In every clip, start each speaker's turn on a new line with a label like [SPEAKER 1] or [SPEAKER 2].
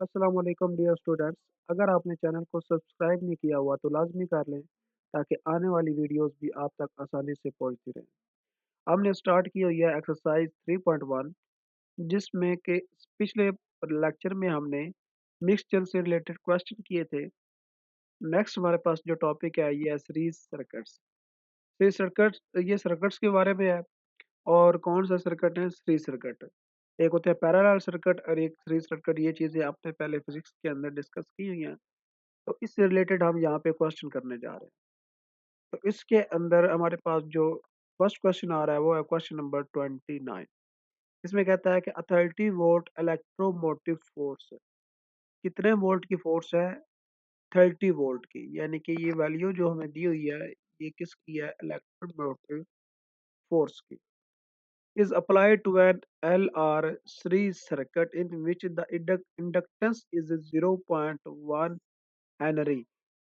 [SPEAKER 1] अस्सलाम वालेकुम dear students. अगर आपने चैनल को सब्सक्राइब नहीं किया हुआ तो लाजमी कर लें ताकि आने वाली वीडियोस भी आप तक आसानी से पहुंचती रहें। हमने स्टार्ट की हुई है एक्सरसाइज 3.1 जिसमें के पिछले लेक्चर में हमने मिक्सचर से रिलेटेड क्वेश्चन किए थे। नेक्स्ट हमारे पास जो टॉपिक है ये है सीरीज सर्किट्स। सीरीज सर्किट्स ये सर्किट्स के बारे में है। और कौन सा सर्किट है? Series circuit. एक होता है पैरेलल सर्किट और एक सीरीज सर्किट। ये चीज़ें आपने पहले फिजिक्स के अंदर डिस्कस की हुई हैं। तो इससे रिलेटेड हम यहाँ पे क्वेश्चन करने जा रहे हैं। तो इसके अंदर हमारे पास जो फर्स्ट क्वेश्चन आ रहा है वो है क्वेश्चन नंबर 29। इसमें कहता है कि 30 वोल्ट इलेक्ट्रोमोटिव फोर्स कितने वोल्ट की फोर्स है? 30 वोल्ट की। यानी कि ये वैल्यू जो हमें दी हुई है ये किसकी है? इलेक्ट्रोमोटिव फोर्स की। Is applied to an LR series circuit in which the inductance is 0.1 Henry.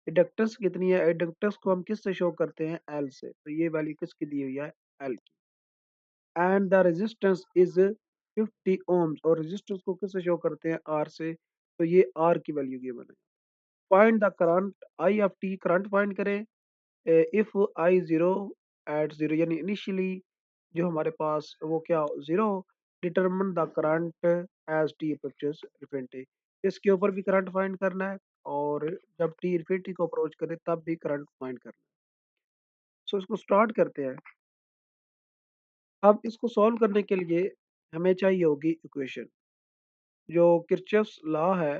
[SPEAKER 1] Inductance कितनी है? इंडक्टेंस को हम किससे शो करते हैं? एल से। तो ये वैल्यू किसकी दी हुई है? एल की। And the resistance is 50 ohms. और रेजिस्टेंस को किससे शो करते हैं? आर से। तो ये आर की वैल्यू गिवन है। Find the current I of t. Current find करें if I zero at zero, यानी इनिशियली जो हमारे पास वो क्या zero. Determine the current as t approaches infinity. इसके ऊपर भी करंट फाइंड करना है और जब टी इन्फिनिटी को अप्रोच करे तब भी करंट फाइंड करना है। सो इसको स्टार्ट करते हैं। अब इसको सॉल्व करने के लिए हमें चाहिए होगी इक्वेशन। जो किरचॉफ्स लॉ है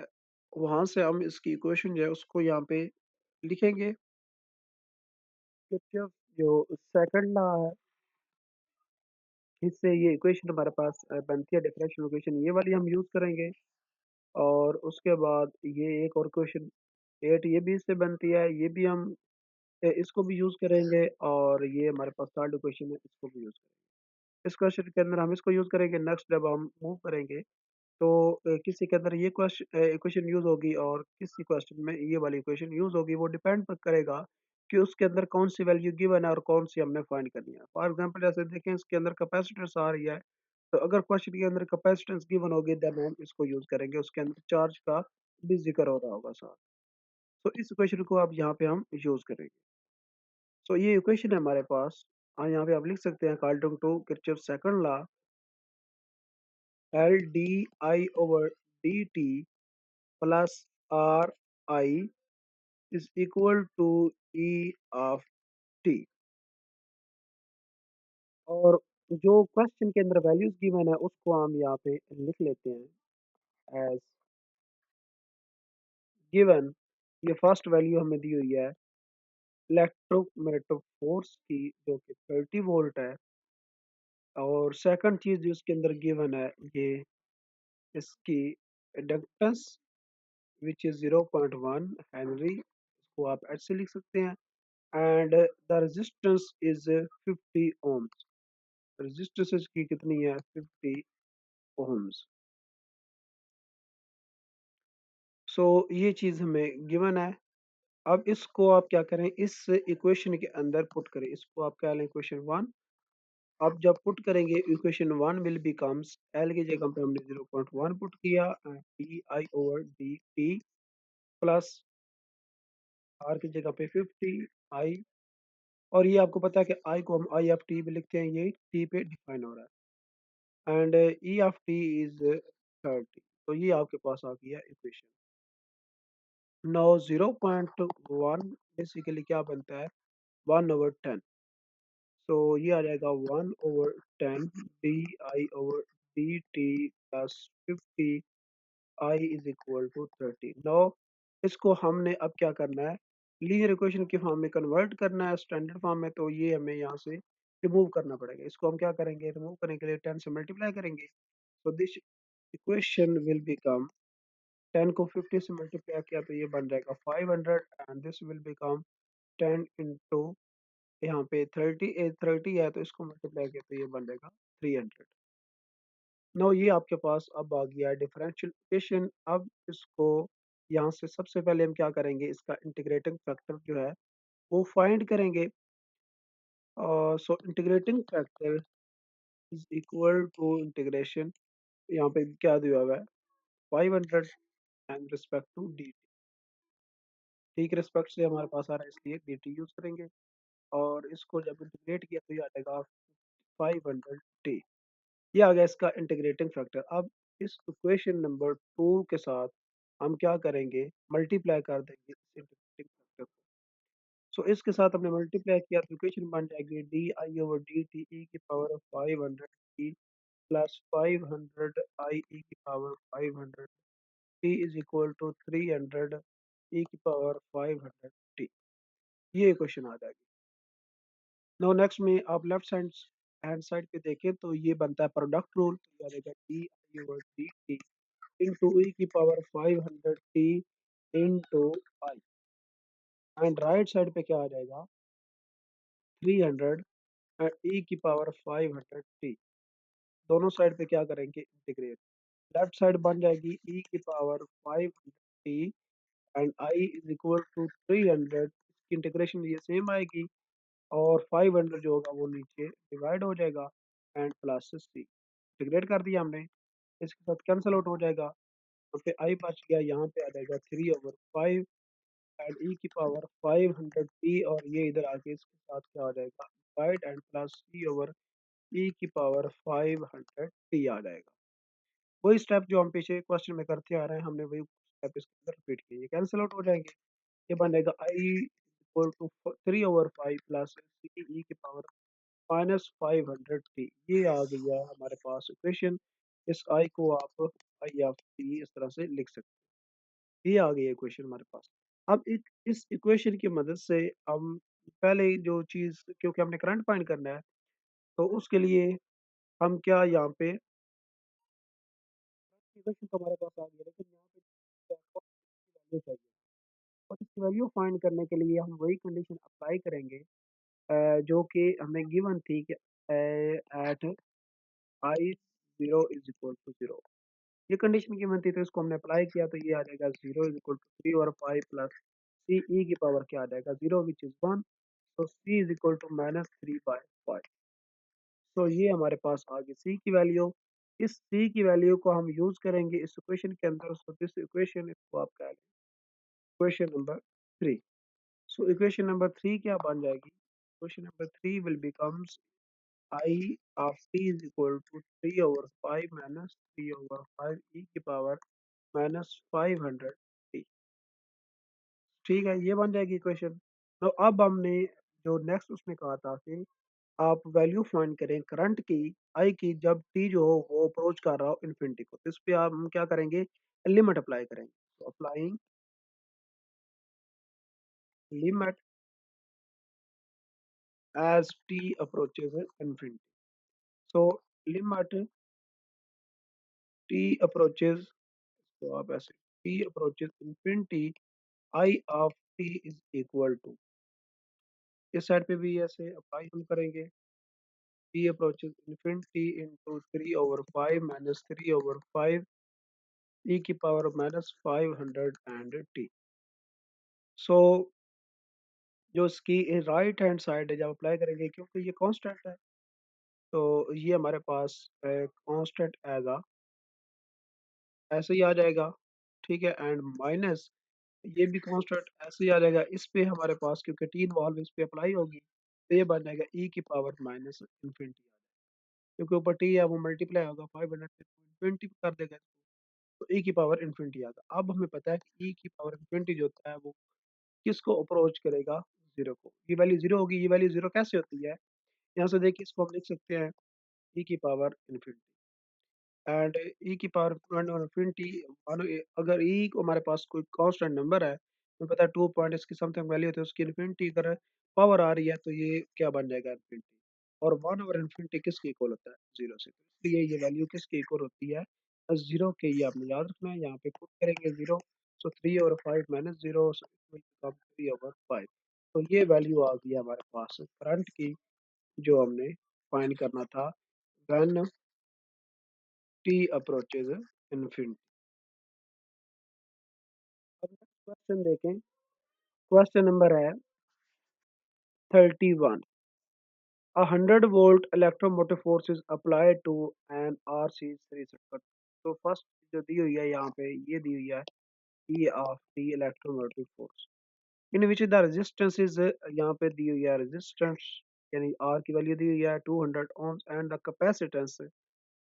[SPEAKER 1] वहां से हम इसकी इक्वेशन जो है उसको यहाँ पे लिखेंगे। किरचॉफ जो सेकंड लॉ है इससे ये इक्वेशन हमारे पास बनती है डिफरेंशियल इक्वेशन, ये वाली हम यूज करेंगे। और उसके बाद ये एक और क्वेश्चन 8 ये भी इससे बनती है, ये भी हम इसको भी यूज करेंगे। और ये हमारे पास थर्ड इक्वेशन है, इसको भी यूज करेंगे। इस क्वेश्चन के अंदर हम इसको यूज करेंगे। नेक्स्ट जब हम मूव करेंगे तो किसी के अंदर ये क्वेश्चन इक्वेशन यूज होगी और किसी क्वेश्चन में ये वाली इक्वेशन यूज होगी। वो डिपेंड करेगा कि उसके अंदर कौन सी वैल्यू गिवन है और कौन सी हमने फाइंड करनी है। फॉर एग्जांपल जैसे देखें इसके अंदर कैपेसिटेंस आ रही है, तो अगर क्वेश्चन के अंदर कैपेसिटेंस गिवन होगी देन हम इसको यूज करेंगे। उसके अंदर चार्ज का भी जिक्र हो रहा होगा साथ। तो इस इक्वेशन को अब यहाँ पे हम यूज करेंगे। सो ये इक्वेशन है हमारे पास। यहाँ पे आप लिख सकते हैं according to Kirchhoff second law L D I over D T plus R I is equal to E of t. और जो क्वेश्चन के अंदर वैल्यूज गिवन है उसको हम यहाँ पे लिख लेते हैं एज गिवन। ये फर्स्ट वैल्यू हमें दी हुई है इलेक्ट्रोमैग्नेटिक फोर्स की जो कि 30 वोल्ट है। और सेकंड चीज जो इसके अंदर गिवन है ये इसकी इंडक्टेंस विच इज 0.1 हेनरी, इसको आप ऐसे लिख सकते हैं। And the resistance is 50 ohms. Resistance इसकी कितनी है? 50 ओम्स। सो ये चीज हमें गिवन है। अब इसको आप क्या करें? इस इक्वेशन के अंदर पुट करें। इसको आप क्या लें? Equation one. अब जब पुट करेंगे equation one will becomes L की जगह पे हमने 0.1 पुट किया डी आई over D T plus R की जगह पे 50 आई। और ये आपको पता है कि आई को हम आई ऑफ टी भी लिखते हैं, ये टी पे डिफाइन हो रहा है। And E of T is 30। तो ये आपके पास आ गया इक्वेशन। नाउ 0.1 बेसिकली क्या बनता है? 1/10। सो ये आ जाएगा 1/10 D I over D T plus 50 I is equal to 30। No इसको हमने अब क्या करना है? लीनियर इक्वेशन की फॉर्म में कन्वर्ट करना है स्टैंडर्ड फॉर्म में। तो ये हमें यहाँ से रिमूव करना पड़ेगा। इसको हम क्या करेंगे? रिमूव करने के लिए 10 से मल्टीप्लाई करेंगे। तो दिस इक्वेशन विल बिकम 10 को 50 से मल्टीप्लाई किया तो ये बन जाएगा 500। And this will become 10 into यहाँ पे 30 है तो इसको मल्टीप्लाई किया तो ये बन जाएगा 300। नो ये आपके पास अब आ गया डिफरेंशियल इक्वेशन। अब इसको यहाँ से सबसे पहले हम क्या करेंगे? इसका इंटीग्रेटिंग फैक्टर जो है वो फाइंड करेंगे। So integrating factor is equal to integration, यहाँ पे क्या दिया हुआ है? 500 एंड रिस्पेक्ट टू डी। ठीक रिस्पेक्ट से हमारे पास आ रहा है इसलिए डी टी यूज करेंगे। और इसको जब इंटीग्रेट किया तो ये आ जाएगा 500 टी। ये आ गया इसका इंटीग्रेटिंग फैक्टर। अब इस इक्वेशन नंबर 2 के साथ हम क्या करेंगे, मल्टीप्लाई कर देंगे इस इंटीग्रेटिंग फैक्टर को। सो इसके साथ हमने मल्टीप्लाई किया तो इक्वेशन बन जाएगी डी आई ओवर डी टी ई की power 500 T plus 500 I E की power 500 T is equal to 300 E की पावर 500 टी। ये इक्वेशन आ जाएगी। नाउ नेक्स्ट में आप लेफ्ट हैंड साइड पे देखें तो ये बनता है प्रोडक्ट रूल। तो ये आएगा डी आई over D t into e की power 500 t into I. And right side पे क्या आ जाएगा, 300 एंड ई की पावर 500 टी। दोनों साइड पे क्या करेंगे, इंटीग्रेट। लेफ्ट साइड बन जाएगी ई की power 500 T and I is equal to 300। इसकी इंटीग्रेशन ये सेम आएगी और 500 जो होगा वो नीचे डिवाइड हो जाएगा एंड प्लस सी। इंटीग्रेट कर दिया हमने, इसके साथ कैंसिल आउट हो जाएगा। तो फिर आई बच गया, यहाँ पे आ जाएगा 3/5 एंड ई की पावर 500 टी और ये इधर आके इसके साथ क्या हो जाएगा, divide and plus c over e की पावर 500 टी आ जाएगा। वही स्टेप जो हम पीछे क्वेश्चन में करते आ रहे हैं, हमने वही स्टेप इसके अंदर रिपीट किए, ये कैंसिल आउट हो जाएंगे। ये बनेगा I equal to 3/5 plus c e की पावर -500 टी। ये आ गया हमारे पास इक्वेशन। इस आई को आप आई ऑफ टी इस तरह से लिख सकते हैं। ये आ गई इक्वेशन हमारे पास। अब इस इक्वेशन की मदद से हम पहले जो चीज़, क्योंकि हमने करंट फाइंड करना है तो उसके लिए हम क्या यहाँ पे इक्वेशन तो हमारे पास आ गया, लेकिन यहाँ पे वैल्यू चाहिए। और इसकी वैल्यू फाइंड करने के लिए हम वही कंडीशन अप्लाई करेंगे जो कि हमें गिवन थी कि एट आई 0 = 0। ये कंडीशन गिवन थी तो इसको हमने अप्लाई किया तो ये आ जाएगा 0 = 3/5 प्लस सी ई की पावर क्या आ जाएगा 0 विच इज 1। तो सी इज इक्वल टू -3/5। तो ये हमारे पास आ गई सी की वैल्यू। इस सी की वैल्यू को हम यूज करेंगे इस इक्वेशन के अंदर। सो दिस इक्वेशन इसको आप कह लें equation number 3। So equation number 3 क्या बन जाएगी, equation number 3 will becomes I of t is equal to 3/5 minus 3/5 e की पावर -500 t। ठीक है, ये बन जाएगी इक्वेशन। तो अब हमने जो नेक्स्ट उसमें कहा था कि आप वैल्यू फाइंड करें करंट की आई की जब टी जो हो वो अप्रोच कर रहा हो इन्फिनिटी को। तो इस पे आप हम क्या करेंगे, लिमिट अप्लाई करेंगे। तो applying limit as T approaches infinity. So limit T approaches, तो आप ऐसे T approaches infinity I of T is equal to, इस साइड पे भी ऐसे अप्लाई हम करेंगे। T approaches infinity into 3/5 minus 3/5 E की पावर -500 टी। सो जो इसकी राइट हैंड साइड है जब अप्लाई करेंगे, क्योंकि ये कांस्टेंट है तो ये हमारे पास कांस्टेंट आएगा, ऐसे ही आ जाएगा। ठीक है, एंड माइनस ये भी कांस्टेंट ऐसे ही आ जाएगा। इस पे हमारे पास क्योंकि टी इन्वॉल्व इस पे अप्लाई होगी तो ये बन जाएगा ई की पावर माइनस इन्फिनिटी। क्योंकि ऊपर टी है वो मल्टीप्लाई होगा 500 से, इन्फिनिटी कर देगा तो ई की पावर इन्फिनिटी आएगा। अब हमें पता है कि ई की पावर इन्फिनिटी जो होता है वो किसको अप्रोच करेगा, जीरो को। ये वैल्यू जीरो होगी। ये वैल्यू जीरो कैसे होती है, यहाँ से देखिए इसको हम लिख सकते हैं ई की पावर इन्फिनिटी एंड ई की पावर इन्फिनिटी। अगर ई को हमारे पास कोई कांस्टेंट नंबर है, हमें पता है 2 पॉइंट इसकी समथिंग वैल्यू होती है, उसकी इन्फिनिटी अगर पावर आ रही है तो ये क्या बन जाएगा, इन्फिनिटी। और 1/इन्फिनिटी किसके इक्वल होता है, जीरो से। तो इसलिए ये वैल्यू किसके इक्वल होती है, जीरो के। ये आपने याद रखना है, यहाँ पे पुट करेंगे जीरो। सो 3/5 माइनस जीरो 3/5। तो ये वैल्यू आ गई है हमारे पास करंट की, जो हमने फाइंड करना था व्हेन टी अप्रोचेज इन्फिनिटी। अब क्वेश्चन देखें, क्वेश्चन नंबर है 31। A 100-volt electromotive force is applied to an RC series circuit। तो फर्स्ट जो दी हुई है यहाँ पे ये दी हुई है E of the electromotive force in which the resistance is यहाँ पे दी हुई है रेजिस्टेंस यानी आर की वैल्यू दी हुई है 200 ohms एंड द कैपेसिटेंस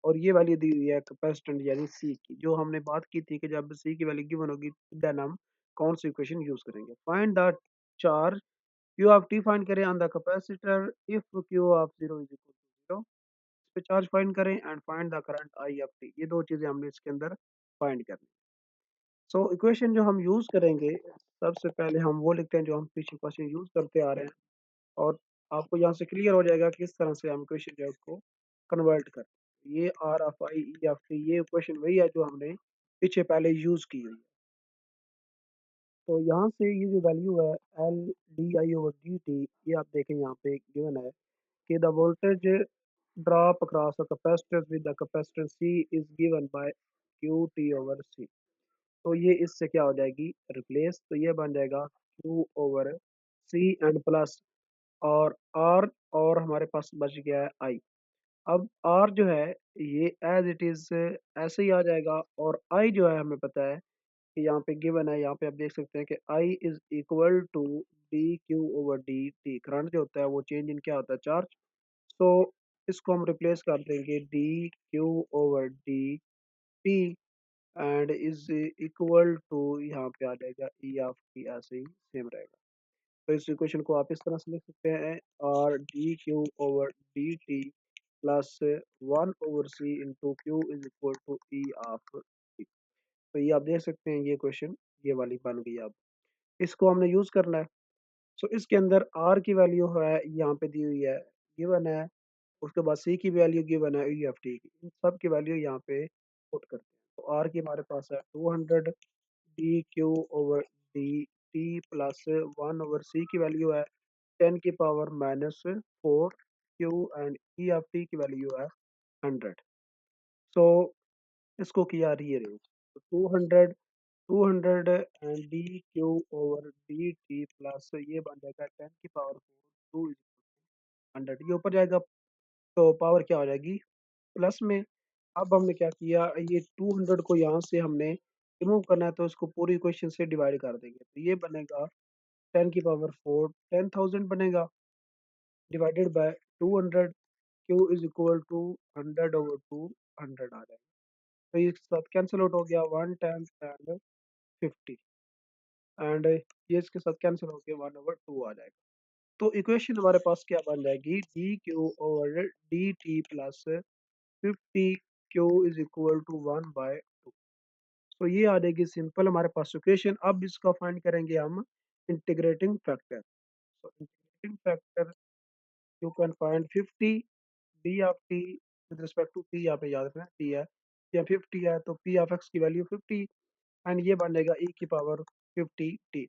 [SPEAKER 1] और ये वैल्यू दी हुई है कैपेसिटेंस यानी सी की जो हमने बात की थी कि जब सी की वैल्यू गिवन होगी देन हम कौन सी इक्वेशन यूज करेंगे find the charge q of t find करें on the capacitor if q of zero is equal to zero इस पे चार्ज फाइंड करें and find the current I of t ये दो चीजें हमने इसके अंदर फाइंड करनी सो इक्वेशन जो हम यूज करेंगे सबसे पहले हम वो लिखते हैं जो हम पीछे क्वेश्चन यूज करते आ रहे हैं और आपको यहाँ से क्लियर हो जाएगा किस तरह से हम इक्वेशन जो है उसको कन्वर्ट कर ये R F I E f T ये इक्वेशन वही है जो हमने पीछे पहले यूज की हुई है तो यहाँ से ये जो वैल्यू है L D I over D t ये आप देखें यहाँ पे गिवन है कि the voltage drop across the capacitor with the capacitance c is given by q t over c तो ये इससे क्या हो जाएगी रिप्लेस तो ये बन जाएगा Q over C and plus और आर और हमारे पास बच गया है आई अब आर जो है ये एज इट इज ऐसे ही आ जाएगा और आई जो है हमें पता है कि यहाँ पे गिवन है यहाँ पे आप देख सकते हैं कि I is equal to D Q over D t current जो होता है वो चेंज इन क्या होता है चार्ज तो इसको हम रिप्लेस कर देंगे D Q over D T and is equal to यहाँ पे आ जाएगा ई ऑफ टी ऐसे ही सेम रहेगा तो इस इक्वेशन को आप इस तरह से लिख सकते हैं R D Q over D T plus one over C into Q is equal to E of T तो ये आप देख सकते हैं ये क्वेश्चन ये वाली बन गई अब इसको हमने यूज करना है सो इसके अंदर आर की वैल्यू है यहाँ पे दी हुई है गिवन है उसके बाद सी की वैल्यू गिवन है ई एफ टी की इन सब की वैल्यू यहाँ पे पुट करते हैं तो आर की हमारे पास है 200 d Q over D T plus one over c की वैल्यू है 10 की power -4 q and e f t की वैल्यू है 100 सो इसको किया रीअरेंज तो 200 200 and d Q over D T plus ये बन जाएगा 10 की पावर 4 टू 100 ये ऊपर जाएगा तो पावर क्या हो जाएगी प्लस में अब हमने क्या किया ये 200 को यहाँ से हमने रिमूव करना है तो इसको पूरी इक्वेशन से डिवाइड कर देंगे तो ये बनेगा 10 की पावर 4 10,000 बनेगा divided by 200 Q is equal to 100 over 200 आ जाएगा तो ये इसके साथ कैंसिल आउट हो गया 1 10 एंड 50 एंड ये इसके साथ कैंसिल होकर 1/2 आ जाएगा तो इक्वेशन हमारे पास क्या बन जाएगी D Q over D T plus 50 Q is equal to 1/2 तो ये आ जाएगी सिंपल हमारे पास इक्वेशन अब इसका फाइंड करेंगे हम integrating factor so integrating factor you can find 50 d of t with respect to p यहाँ पे याद रखना t है या 50 है तो p of x की वैल्यू 50 एंड ये बन जाएगा e की पावर 50 t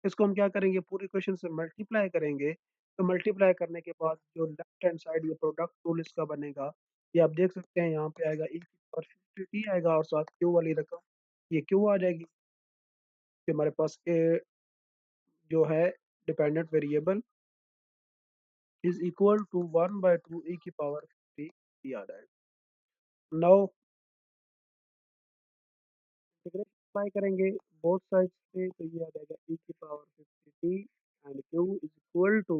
[SPEAKER 1] इसको हम क्या करेंगे पूरी इक्वेशन से मल्टीप्लाई करेंगे तो मल्टीप्लाई करने के बाद जो लेफ्ट हैंड साइड ये प्रोडक्ट टूल इसका बनेगा ये आप देख सकते हैं यहाँ पे आएगा e की पावर 50 t आएगा और साथ q वाली रकम ये q आ जाएगी कि हमारे पास जो है dependent variable is equal to 1/2 e की पावर 50 t आ जाएगा नाउ इंटीग्रेट अप्लाई करेंगे बोथ साइड्स पे तो ये आ जाएगा e की power 50 t and q is equal to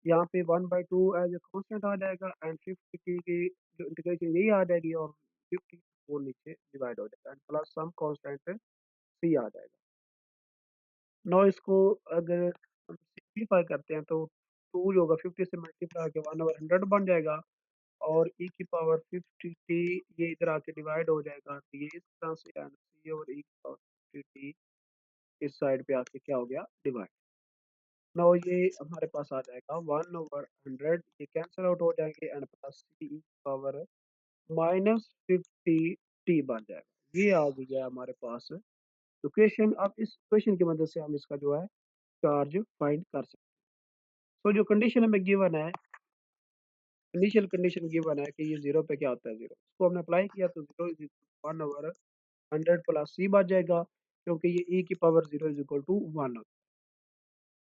[SPEAKER 1] यहाँ पे 1/2 एज ए कांस्टेंट आ जाएगा एंड 50 t की जो इंटीग्रेशन यही आ जाएगी और 50 वो नीचे डिवाइड हो जाएगा and plus some constant c आ जाएगा नाउ इसको अगर हम सिंप्लीफाई करते हैं तो 2 जो होगा 50 से मल्टीप्लाई के 1/100 बन जाएगा और e की पावर 50 t ये इधर आके डिवाइड हो जाएगा तो ये इस तरह से एंड c और e की पावर 50 t इस साइड पे आके क्या हो गया डिवाइड नाउ ये हमारे पास आ जाएगा 1/100 ये कैंसिल आउट हो जाएंगे एंड प्लस c e की पावर -50 t बन जाएगा ये आ गया हमारे पास इक्वेशन अब इस इक्वेशन की मदद से हम इसका जो है चार्ज फाइंड कर सकते हैं तो जो कंडीशन हमें गिवन है इनिशियल कंडीशन गिवन है कि ये जीरो पे क्या होता है जीरो इसको हमने अप्लाई किया तो जीरो इज 1/100 प्लस सी बच जाएगा क्योंकि ये ई की power zero is equal to 1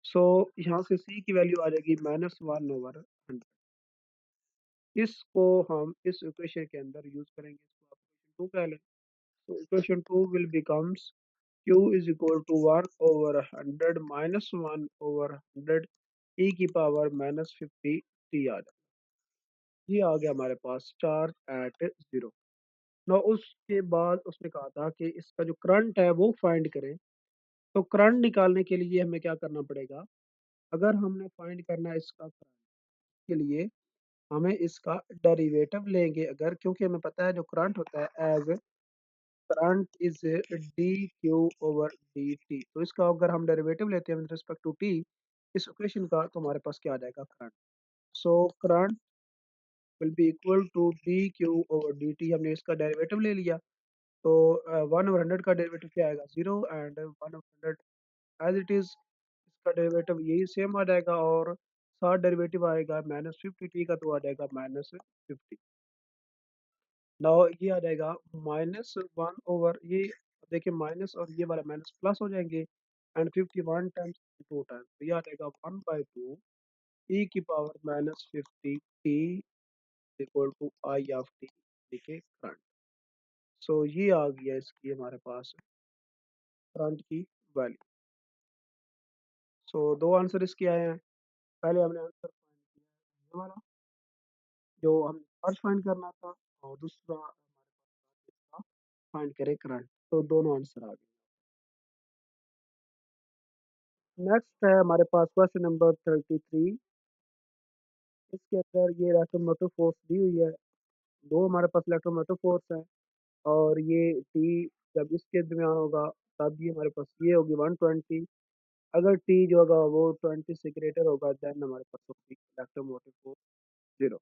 [SPEAKER 1] so यहाँ से सी की वैल्यू आ जाएगी -1/100 इसको हम इस इक्वेशन के अंदर यूज करेंगे इसको आप इक्वेशन 2 कह लें तो equation 2 will becomes Q is equal to 1/100 minus 1/100 e की पावर -50 t आ जाए। ये आ गया हमारे पास चार्ज एट जीरो। ना उसके बाद उसने कहा था कि इसका जो करंट है वो फाइंड करें। तो करंट निकालने के लिए हमें क्या करना पड़ेगा? अगर हमने फाइंड करना है इसका करंट के लिए, हमें इसका डेरिवेटिव लेंगे अगर, क्योंकि हमें पता है जो करंट होता है as current is D Q over D T. तो इसका अगर हम डेरिवेटिव लेते हैं विद रिस्पेक्ट टू टी इस इक्वेशन का, तो हमारे पास क्या आ जाएगा? Current. So current will be equal to D Q over D T. हमने इसका डेरिवेटिव ले लिया, तो 1/100 का डेरिवेटिव क्या आएगा? Zero, and 1/100 as it is इसका डेरिवेटिव यही सेम आ जाएगा, और साथ डेरिवेटिव आएगा -50t का, तो आ जाएगा -50। नाउ ये आ जाएगा -1 ये, देखिए माइनस और ये वाला माइनस प्लस हो जाएंगे, एंड 51 टाइम्स 2 टाइम्स, तो ये आ जाएगा 1/2 e की power -50t equal to I of T, देखिए करंट। सो ये आ गया इसकी हमारे पास करंट की वैल्यू। सो दो आंसर इसके आए हैं। पहले हमने आंसर फाइंड किया है ये वाला जो हमने फर्स्ट फाइंड करना था, और दूसरा हमारे पास इसका फाइंड करें करंट। तो दोनों आंसर आ गए। नेक्स्ट है हमारे पास क्वेश्चन नंबर 33। इसके अंदर ये इलेक्ट्रोमोटिव फोर्स दी हुई है। दो हमारे पास इलेक्ट्रोमोटिव फोर्स है, और ये टी जब इसके दरमियान होगा तब ये हमारे पास ये होगी 120। अगर टी जो होगा वो 20 से ग्रेटर होगा, देन हमारे पास होगी electromotive force zero.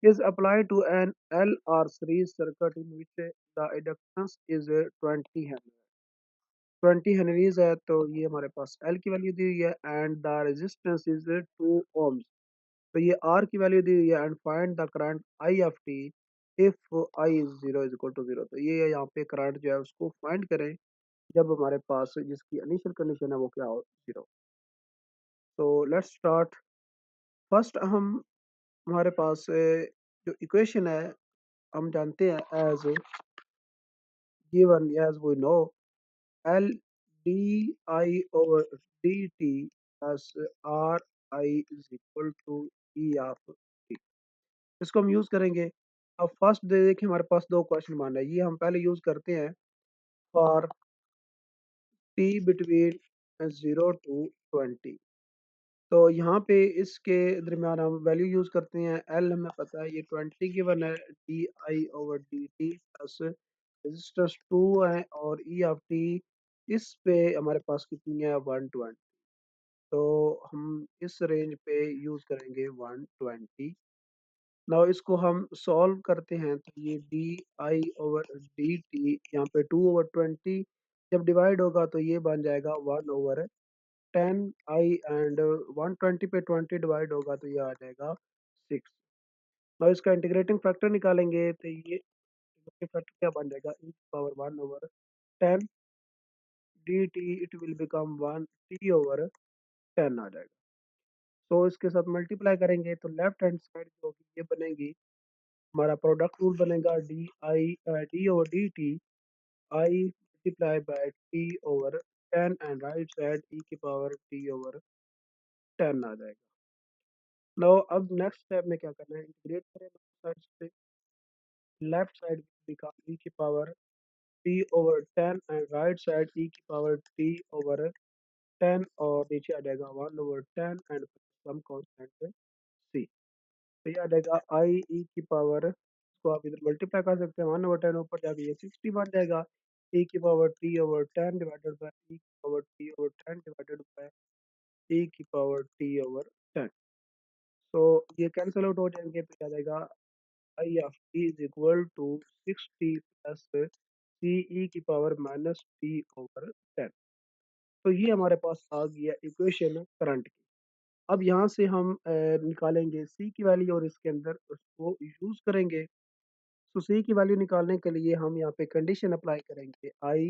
[SPEAKER 1] Is apply to an L R series circuit in which the inductance is 20 henry. 20 henrys है, तो ये हमारे पास एल की वैल्यू दी हुई है, and the resistance is 2 ohms. तो ये आर की वैल्यू दी हुई है, and find the current I of T if I is zero is equal to zero. तो ये यहाँ पे करंट जो है उसको फाइंड करें जब हमारे पास जिसकी इनिशियल कंडीशन है वो क्या हो? जीरो। तो लेट्स स्टार्ट। फर्स्ट हम हमारे पास जो इक्वेशन है हम जानते हैं as given as we know L D I over D T plus R I is equal to E of T. इसको हम यूज करेंगे। अब फर्स्ट दे देखिए हमारे पास दो क्वेश्चन मान है, ये हम पहले यूज करते हैं फॉर टी बिटवीन 0 to 20। तो यहाँ पे इसके दरमियान हम वैल्यू यूज करते हैं। एल हमें पता है ये 20 गिवन है, D I over D T plus resistance 2 है, और ई ऑफ टी इस पे हमारे पास कितनी है? 120। तो हम इस रेंज पे यूज करेंगे 120। नाउ इसको हम सॉल्व करते हैं, तो ये D I over D T यहाँ पे 2/20 जब डिवाइड होगा तो ये बन जाएगा 1/10 आई, एंड 120 पे 20 डिवाइड होगा तो ये आ जाएगा 6। नाउ इसका इंटीग्रेटिंग फैक्टर निकालेंगे, तो ये इंटीग्रेटिंग फैक्टर क्या बन जाएगा? E power 1/10 d t, it will become 1 t/10 आ जाएगा। तो इसके साथ मल्टीप्लाई करेंगे तो लेफ्ट हैंड साइड जो होगी ये बनेगी, हमारा प्रोडक्ट रूल बनेगा d over D t I multiply by टी/10, एंड राइट साइड ई की पावर टी/10 आ जाएगा। नाउ अब नेक्स्ट स्टेप में क्या करना है? इंटीग्रेट करें दोनों साइड से। लेफ्ट साइड बिकम ई की power टी/10, and right side e की पावर टी/10, और नीचे आ जाएगा 1/10, एंड सम कांस्टेंट सी। तो ये आ जाएगा आई ई की पावर, इसको आप इधर मल्टीप्लाई कर सकते हैं 1/10, ऊपर जाके ये 60 बन जाएगा। ई की पावर टी/10 डिवाइडेड बाय ई की पावर टी/10 डिवाइडेड बाय ई की पावर टी/10। तो ये कैंसिल आउट हो जाएंगे, तो क्या जाएगा? I of T is equal to 60 plus c e की पावर -t/10। तो ये हमारे पास आ गया इक्वेशन करंट की। अब यहाँ से हम निकालेंगे सी की वैल्यू, और इसके अंदर उसको यूज करेंगे। तो सी की वैल्यू निकालने के लिए हम यहाँ पे कंडीशन अप्लाई करेंगे, I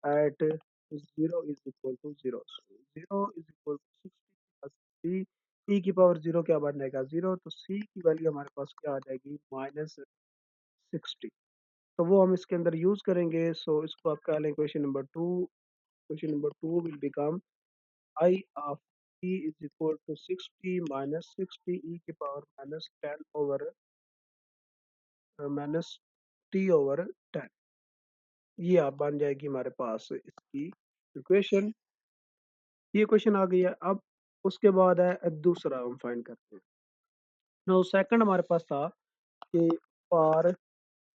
[SPEAKER 1] at zero is equal to zero. Zero is equal to 60 plus c e की पावर जीरो क्या बन जाएगा? जीरो। तो सी की वैल्यू हमारे पास क्या आ जाएगी? -60। तो वो हम इसके अंदर यूज करेंगे। सो इसको आप कह लें question number two. Question number two will become I of T is equal to 60 minus 60 E की power minus 10 over minus T over 10। ये आप बन जाएगी हमारे पास इसकी इक्वेशन। ये क्वेश्चन आ गई है। अब उसके बाद है दूसरा, हम फाइंड करते हैं। नो सेकंड हमारे पास था कि for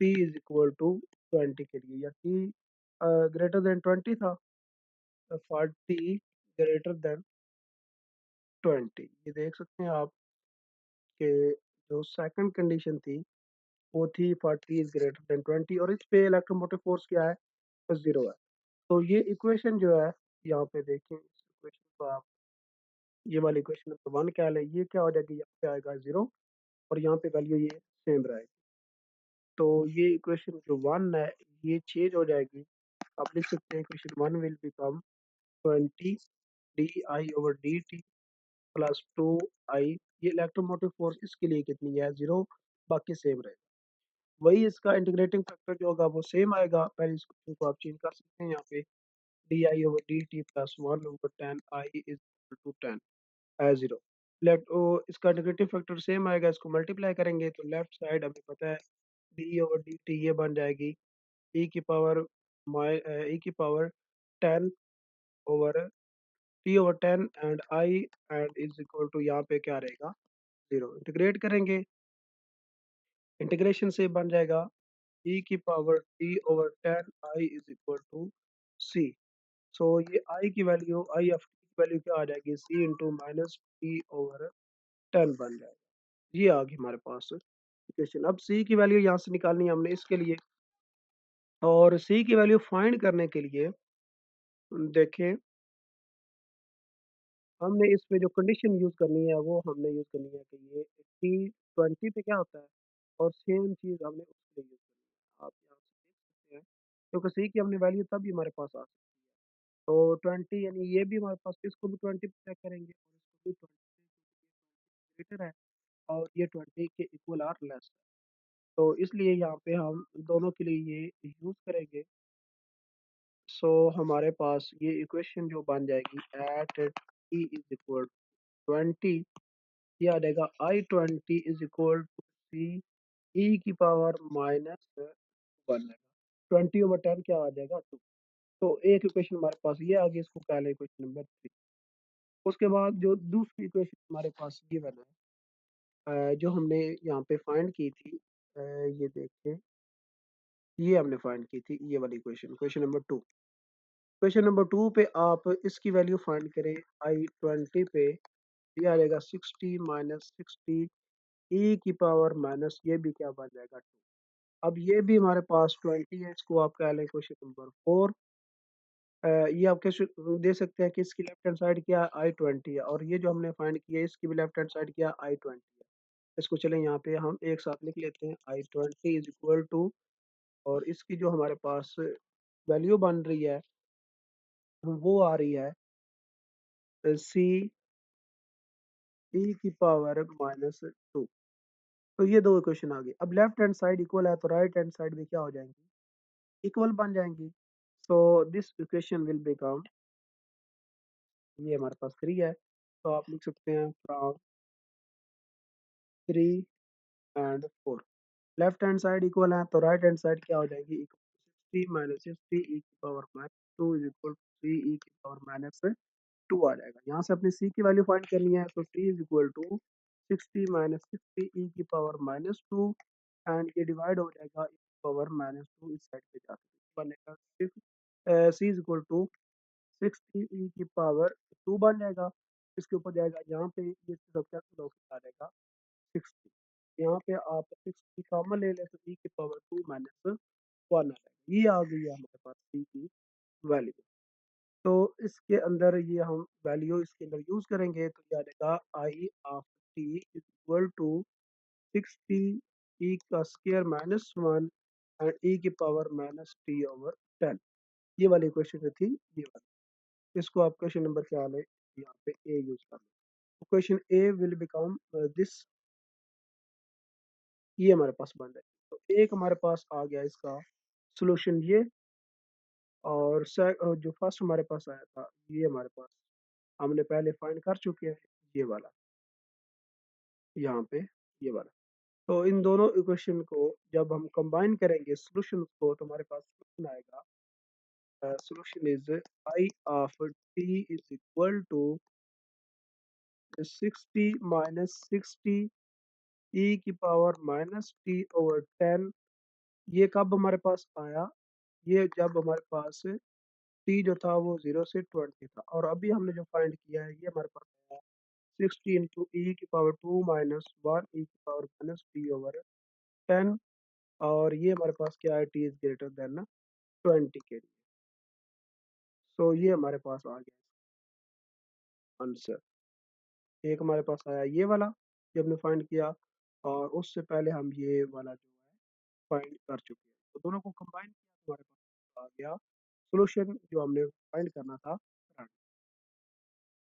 [SPEAKER 1] T is equal to 20 के लिए, या टी ग्रेटर देन 20 था। फॉर टी ग्रेटर देन 20, ये देख सकते हैं आप कि जो सेकंड कंडीशन थी वो थी for T is greater than 20, और इस पे इलेक्ट्रोमोटिव फोर्स क्या है, तो जीरो है। तो ये इक्वेशन जो है, यहाँ पे देखें इस इक्वेशन को आप, ये वाली इक्वेशन नंबर वन क्या है, ये क्या हो जाएगी, यहाँ पे आएगा जीरो, और यहाँ पे वैल्यू ये सेम रहेगी। तो ये इक्वेशन जो वन है ये चेंज हो जाएगी। आप लिख सकते हैं equation one will become 20 D I over D T plus 2 आई। ये इलेक्ट्रोमोटिव फोर्स इसके लिए कितनी है, जीरो, बाकी सेम रहेगा। वही इसका इंटीग्रेटिंग फैक्टर जो होगा वो सेम आएगा। पहले इस क्वेश्चन को आप चेंज कर सकते हैं, यहाँ पे D I over D T plus 1/10 I is to 10 as zero. Left इसका इंटीग्रेटिव फैक्टर सेम आएगा, इसको मल्टीप्लाई करेंगे तो लेफ्ट साइड हमें पता है डी ओवर डी टी ये बन जाएगी ई की पावर ई की power 10 over T over 10 and I and is equal to, यहाँ पे क्या रहेगा, जीरो। इंटीग्रेट करेंगे, इंटीग्रेशन से बन जाएगा ई की power t over 10 I is equal to c. So ये आई की वैल्यू, आई ऑफ टी की वैल्यू क्या आ जाएगी, c into minus T over 10 बन जाएगा। ये आ गई हमारे पास इक्वेशन। अब सी की वैल्यू यहाँ से निकालनी है हमने इसके लिए, और सी की वैल्यू फाइंड करने के लिए देखें, हमने इस पे जो कंडीशन यूज करनी है वो हमने यूज करनी है कि ये टी 20 पे क्या होता है, और सेम चीज हमने उसके लिए यूज करनी है। आप यहाँ से देख सकते हैं, क्योंकि सी की हमने वैल्यू तभी हमारे पास आ सकती है। तो 20 यानी ये भी हमारे पास, इसको भी 20 पे चेक करेंगे और इसको भी 20 ग्रेटर है, और ये 20 के इक्वल आर लेस है। तो इसलिए यहाँ पे हम दोनों के लिए ये यूज करेंगे। सो हमारे पास ये इक्वेशन जो बन जाएगी एट टी इज इक्वल 20, ये आ जाएगा आई 20 is equal to C e की पावर माइनस वन। 20/10 क्या आ जाएगा, टू। तो एक इक्वेशन हमारे पास ये आ गई, इसको कह लें इक्वेशन नंबर थ्री। उसके बाद जो दूसरी इक्वेशन हमारे पास ये बना है, जो हमने यहाँ पे फाइंड की थी, ये देखें, ये हमने फाइंड की थी ये वाली equation, question number two. Question number to पे आप इसकी वैल्यू फाइंड करें आई 20 पे, ये आ जाएगा 60 माइनस 60 ई की पावर माइनस, ये भी क्या बन जाएगा, टू। अब ये भी हमारे पास 20 है, इसको आप कह लें क्वेश्चन नंबर फोर। ये आप कैसे दे सकते हैं कि इसकी लेफ्ट हैंड साइड क्या आई 20 है, और ये जो हमने फाइंड किया है इसकी भी लेफ्ट हैंड साइड क्या आई 20 है। इसको चलें यहाँ पे हम एक साथ लिख लेते हैं, आई 20 इज इक्वल टू, और इसकी जो हमारे पास वैल्यू बन रही है वो आ रही है सी ई की पावर माइनस टू। तो ये दो इक्वेशन आ गई। अब लेफ्ट हैंड साइड इक्वल है तो राइट हैंड साइड भी क्या हो जाएंगी, इक्वल बन जाएंगी। So this equation will become, ये हमारे पास थ्री है, तो आप लिख सकते हैं from three and four. Left hand side equal है तो राइट हैंड साइड क्या हो जाएगी, इक्वल 60 माइनस 60 ई की power minus two is equal to 3 E की पावर माइनस टू आ जाएगा। यहाँ से अपनी सी की वैल्यू फाइंड करनी है, तो T is equal to 60 minus 60 E की पावर माइनस टू, एंड ये डिवाइड हो जाएगा ई की पावर माइनस टू इस साइड पे जाके बनेगा C is equal to 60 E की पावर टू बन जाएगा। इसके ऊपर जाएगा यहाँ पे, ये सब कैंसिल होकर आ जाएगा 60। यहाँ पे आप 60 कॉमन ले लें तो ई की पावर टू माइनस वन आ जाएगा। ये आ गई है हमारे पास सी की वैल्यू। तो इसके अंदर ये हम वैल्यू इसके अंदर यूज करेंगे तो क्या आएगा, I of T is equal to 60 e का square minus one and e की पावर माइनस टी ओवर 10। ये वाली इक्वेशन जो थी ये वाली, इसको आप क्वेश्चन नंबर क्या ले यहाँ पे ए यूज कर लो। Question a will become this, ये हमारे पास बन जाएगी। तो एक हमारे पास आ गया इसका सॉल्यूशन ये, और जो फर्स्ट हमारे पास आया था ये हमारे पास हमने पहले फाइंड कर चुके हैं, ये वाला यहाँ पे, ये वाला। तो इन दोनों इक्वेशन को जब हम कंबाइन करेंगे सॉल्यूशन को, तो हमारे पास सॉल्यूशन आएगा। Solution is I of T is equal to 60 minus 60 E की पावर माइनस टी ओवर 10। ये कब हमारे पास आया? ये जब हमारे पास टी जो था वो 0 से 20 था, और अभी हमने जो फाइंड किया है ये हमारे पास आया 60 × e⁻² - 1 e⁻² टी ओवर 10। और ये हमारे पास क्या है, टी इज ग्रेटर देन 20 के लिए। सो ये हमारे पास आ गया आंसर। एक हमारे पास आया ये वाला जो हमने फाइंड किया, और उससे पहले हम ये वाला जो है फाइंड कर चुके हैं। तो दोनों को कंबाइन किया तो हमारे पास आ गया सॉल्यूशन जो हमने फाइंड करना था।